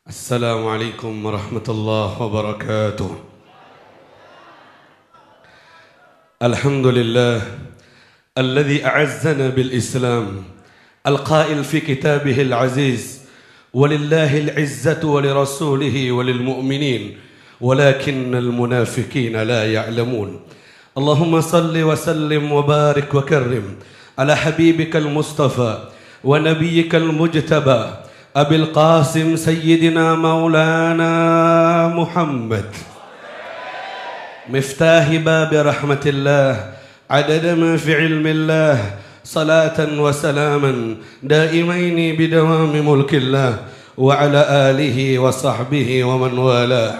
السلام عليكم ورحمة الله وبركاته. الحمد لله الذي أعزنا بالإسلام القائل في كتابه العزيز: ولله العزة ولرسوله وللمؤمنين ولكن المنافقين لا يعلمون. اللهم صل وسلم وبارك وكرم على حبيبك المصطفى ونبيك المجتبى أبي القاسم سيدنا مولانا محمد مفتاح باب رحمة الله عدد ما في علم الله صلاة وسلاما دائمين بدوام ملك الله وعلى آله وصحبه ومن والاه.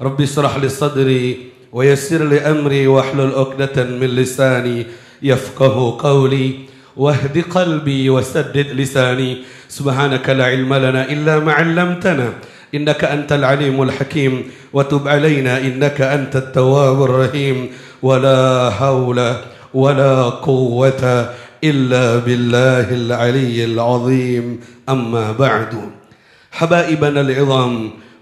رب اشرح لي صدري ويسر لي أمري واحلل عقدة من لساني يفقه قولي واهد قلبي وسدد لساني. سبحانك لا علم لنا إلا ما علمتنا إنك أنت العليم الحكيم وتب علينا إنك أنت التواب الرحيم. ولا حول ولا قوة إلا بالله العلي العظيم. أما بعد. حبائبنا العظام,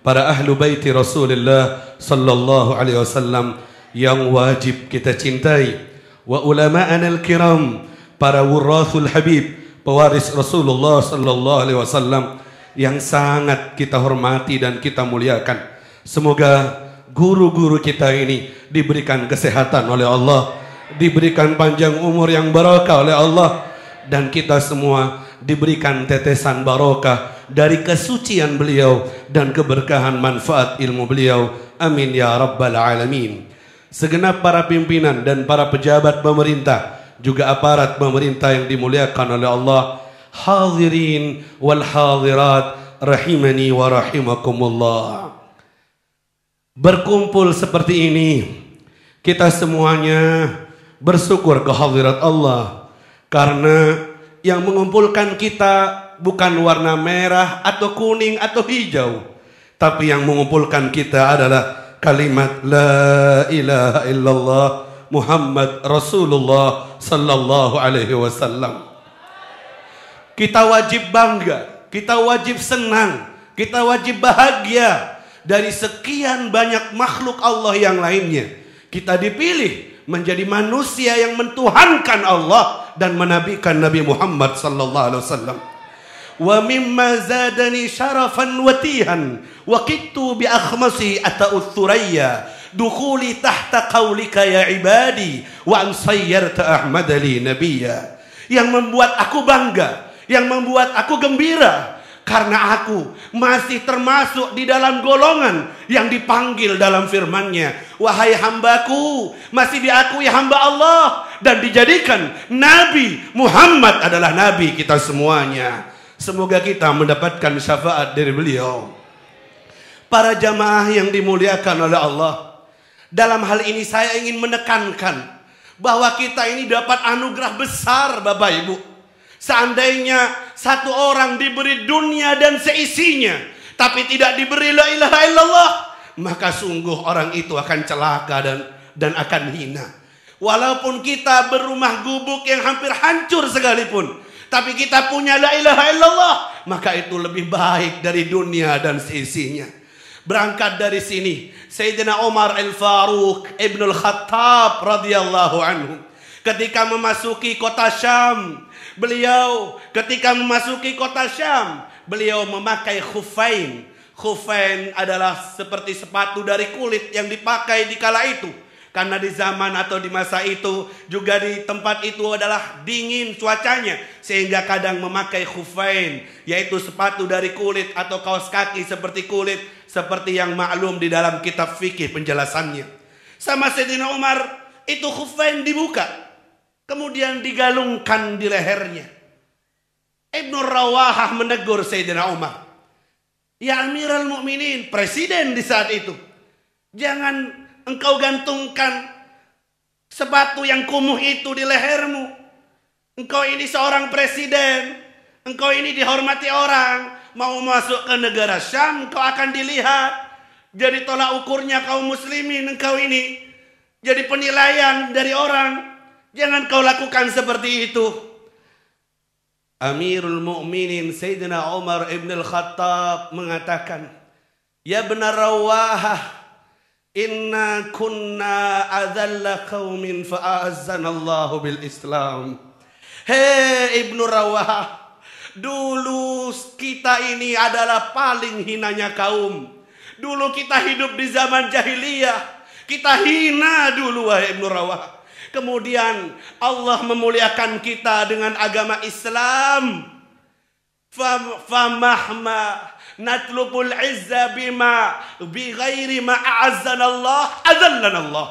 para ahlu baiti Rasulullah sallallahu alaihi wasallam yang wajib kita cintai, wa ulama'ana al-kiram, para wurathul habib, pewaris Rasulullah sallallahu alaihi wasallam yang sangat kita hormati dan kita muliakan. Semoga guru-guru kita ini diberikan kesehatan oleh Allah, diberikan panjang umur yang barakah oleh Allah, dan kita semua diberikan tetesan barakah dari kesucian beliau dan keberkahan manfaat ilmu beliau. Amin ya rabbal alamin. Segenap para pimpinan dan para pejabat pemerintah, juga aparat pemerintah yang dimuliakan oleh Allah, hadirin wal hadirat rahimani wa rahimakumullah. Berkumpul seperti ini, kita semuanya bersyukur kehadirat Allah, karena yang mengumpulkan kita bukan warna merah atau kuning atau hijau, tapi yang mengumpulkan kita adalah kalimat la ilaha illallah Muhammad Rasulullah sallallahu alaihi wasallam. Kita wajib bangga, kita wajib senang, kita wajib bahagia. Dari sekian banyak makhluk Allah yang lainnya, kita dipilih menjadi manusia yang mentuhankan Allah dan menabikan Nabi Muhammad sallallahu alaihi wasallam. Wa mimma zadani syarafan watihan wa qittu bi akhmasi ata'u thuraya dukhuli tahta qaulika ya ibadi wa an sayyarta ahmad li nabiyya. Yang membuat aku bangga, yang membuat aku gembira, karena aku masih termasuk di dalam golongan yang dipanggil dalam firman-Nya, wahai hambaku, masih diakui hamba Allah dan dijadikan Nabi Muhammad adalah Nabi kita semuanya. Semoga kita mendapatkan syafaat dari beliau. Para jamaah yang dimuliakan oleh Allah, dalam hal ini saya ingin menekankan bahwa kita ini dapat anugerah besar, Bapak Ibu. Seandainya satu orang diberi dunia dan seisinya, tapi tidak diberi la ilaha illallah, maka sungguh orang itu akan celaka dan akan hina. Walaupun kita berumah gubuk yang hampir hancur sekalipun, tapi kita punya la ilaha illallah, maka itu lebih baik dari dunia dan seisinya. Berangkat dari sini, Sayyidina Umar Al-Faruq Ibn Al-Khattab radhiyallahu anhu, ketika memasuki kota Syam, beliau memakai khufain. Khufain adalah seperti sepatu dari kulit yang dipakai di kala itu. Karena di zaman atau di masa itu juga di tempat itu adalah dingin cuacanya, sehingga kadang memakai khufain, yaitu sepatu dari kulit atau kaos kaki seperti kulit, seperti yang maklum di dalam kitab fikih penjelasannya. Sama Sayyidina Umar, itu khufain dibuka, kemudian digalungkan di lehernya. Ibnu Rawahah menegur Sayyidina Umar, ya Amirul Mukminin, presiden di saat itu, jangan engkau gantungkan sepatu yang kumuh itu di lehermu. Engkau ini seorang presiden, engkau ini dihormati orang. Mau masuk ke negara Syam, engkau akan dilihat. Jadi tolak ukurnya kaum muslimin, engkau ini jadi penilaian dari orang. Jangan kau lakukan seperti itu. Amirul Mukminin Sayyidina Umar Ibn Al-Khattab mengatakan, Ya benar Rawahah, inna kunna adzalla qaumin fa'azzanallahu bil Islam. Hei Ibnu Rawahah, dulu kita ini adalah paling hinanya kaum. Dulu kita hidup di zaman jahiliyah, kita hina dulu wahai Ibnu Rawahah. Kemudian Allah memuliakan kita dengan agama Islam. Famahma natlubul izza bima bighairi ma a'azzanallah adzallanallah.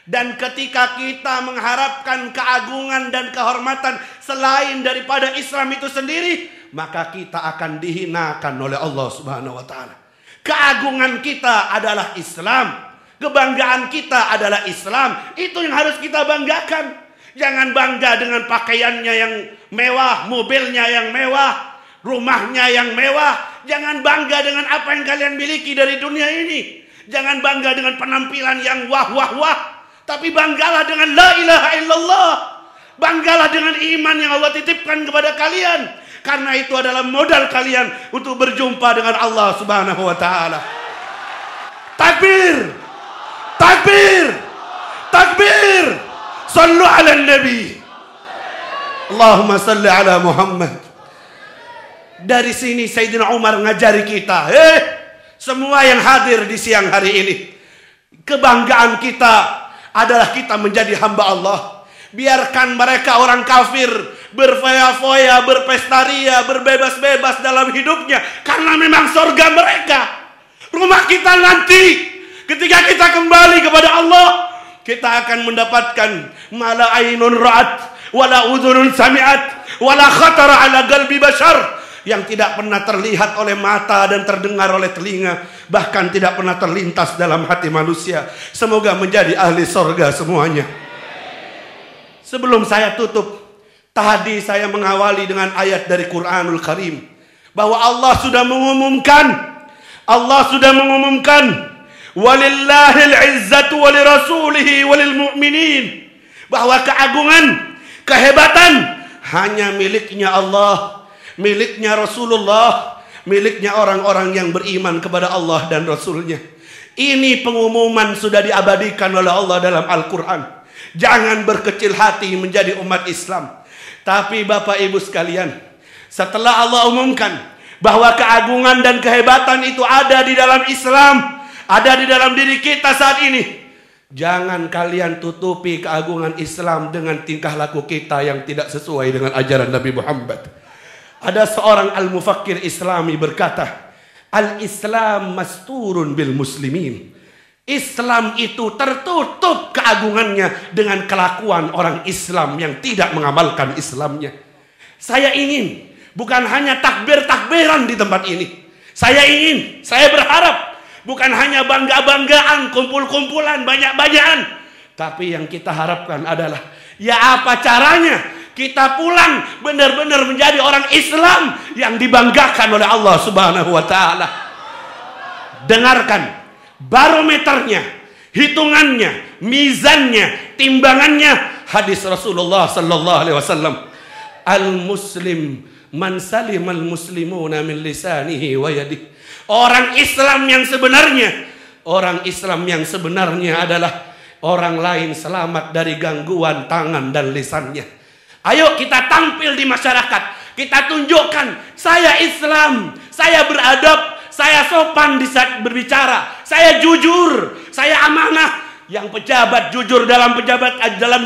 Dan ketika kita mengharapkan keagungan dan kehormatan selain daripada Islam itu sendiri, maka kita akan dihinakan oleh Allah Subhanahu wa taala. Keagungan kita adalah Islam, kebanggaan kita adalah Islam. Itu yang harus kita banggakan. Jangan bangga dengan pakaiannya yang mewah, mobilnya yang mewah, rumahnya yang mewah. Jangan bangga dengan apa yang kalian miliki dari dunia ini. Jangan bangga dengan penampilan yang wah. Tapi banggalah dengan la ilaha illallah. Banggalah dengan iman yang Allah titipkan kepada kalian. Karena itu adalah modal kalian untuk berjumpa dengan Allah Subhanahu wa taala. Takbir! Takbir! Takbir! Sallu ala nabi. Allahumma salli ala Muhammad. Dari sini Sayyidina Umar ngajari kita, semua yang hadir di siang hari ini, kebanggaan kita adalah kita menjadi hamba Allah. Biarkan mereka orang kafir berfoya-foya, berpestaria, berbebas-bebas dalam hidupnya, karena memang surga mereka. Rumah kita nanti ketika kita kembali kepada Allah, kita akan mendapatkan mala ainun ra'at wala udhunun sami'at wala khatara ala qalbi bashar, yang tidak pernah terlihat oleh mata dan terdengar oleh telinga, bahkan tidak pernah terlintas dalam hati manusia. Semoga menjadi ahli sorga semuanya. Sebelum saya tutup, tadi saya mengawali dengan ayat dari Quranul Karim, bahwa Allah sudah mengumumkan walillahil izzatu walirasulihi walil mu'minin, bahwa keagungan, kehebatan hanya miliknya Allah, miliknya Rasulullah, miliknya orang-orang yang beriman kepada Allah dan Rasulnya. Ini pengumuman sudah diabadikan oleh Allah dalam Al-Quran. Jangan berkecil hati menjadi umat Islam. Tapi Bapak Ibu sekalian, setelah Allah umumkan bahwa keagungan dan kehebatan itu ada di dalam Islam, ada di dalam diri kita saat ini, jangan kalian tutupi keagungan Islam dengan tingkah laku kita yang tidak sesuai dengan ajaran Nabi Muhammad. Ada seorang al-mufakkir Islami berkata, al-Islam masturun bil muslimin. Islam itu tertutup keagungannya dengan kelakuan orang Islam yang tidak mengamalkan Islamnya. Saya ingin bukan hanya takbir-takbiran di tempat ini. Saya berharap bukan hanya bangga-banggaan, kumpul-kumpulan, banyak-banyakan. Tapi yang kita harapkan adalah, ya apa caranya kita pulang benar-benar menjadi orang Islam yang dibanggakan oleh Allah Subhanahu wa taala. Dengarkan barometernya, hitungannya, mizannya, timbangannya, hadis Rasulullah sallallahu alaihi wasallam. Al-muslim man salimal muslimuna min lisanihi wa yadihi. Orang Islam yang sebenarnya adalah orang lain selamat dari gangguan tangan dan lisannya. Ayo kita tampil di masyarakat, kita tunjukkan saya Islam, saya beradab, saya sopan di saat berbicara, saya jujur, saya amanah. Yang pejabat jujur dalam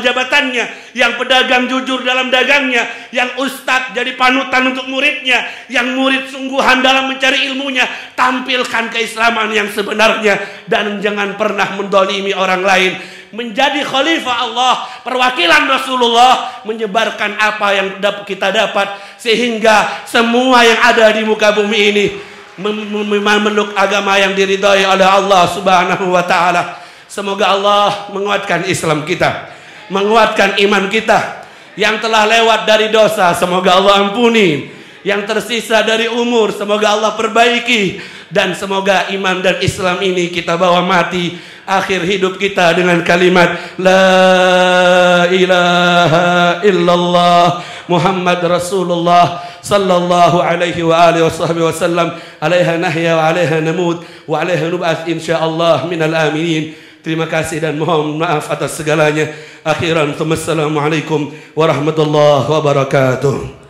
jabatannya, yang pedagang jujur dalam dagangnya, yang ustadz jadi panutan untuk muridnya, yang murid sungguhan dalam mencari ilmunya. Tampilkan keislaman yang sebenarnya dan jangan pernah mendolimi orang lain. Menjadi khalifah Allah, perwakilan Rasulullah, menyebarkan apa yang kita dapat, sehingga semua yang ada di muka bumi ini memeluk agama yang diridhai oleh Allah Subhanahu wa taala. Semoga Allah menguatkan Islam kita, menguatkan iman kita. Yang telah lewat dari dosa, semoga Allah ampuni. Yang tersisa dari umur, semoga Allah perbaiki. Dan semoga iman dan Islam ini kita bawa mati akhir hidup kita dengan kalimat La ilaha illallah Muhammad Rasulullah sallallahu alaihi wa alihi wasallam. Alaiha nahya wa alaiha namut wa alaiha nub'ats insyaallah minal aminin. Terima kasih dan mohon maaf atas segalanya. Akhiran, assalamualaikum warahmatullahi wabarakatuh.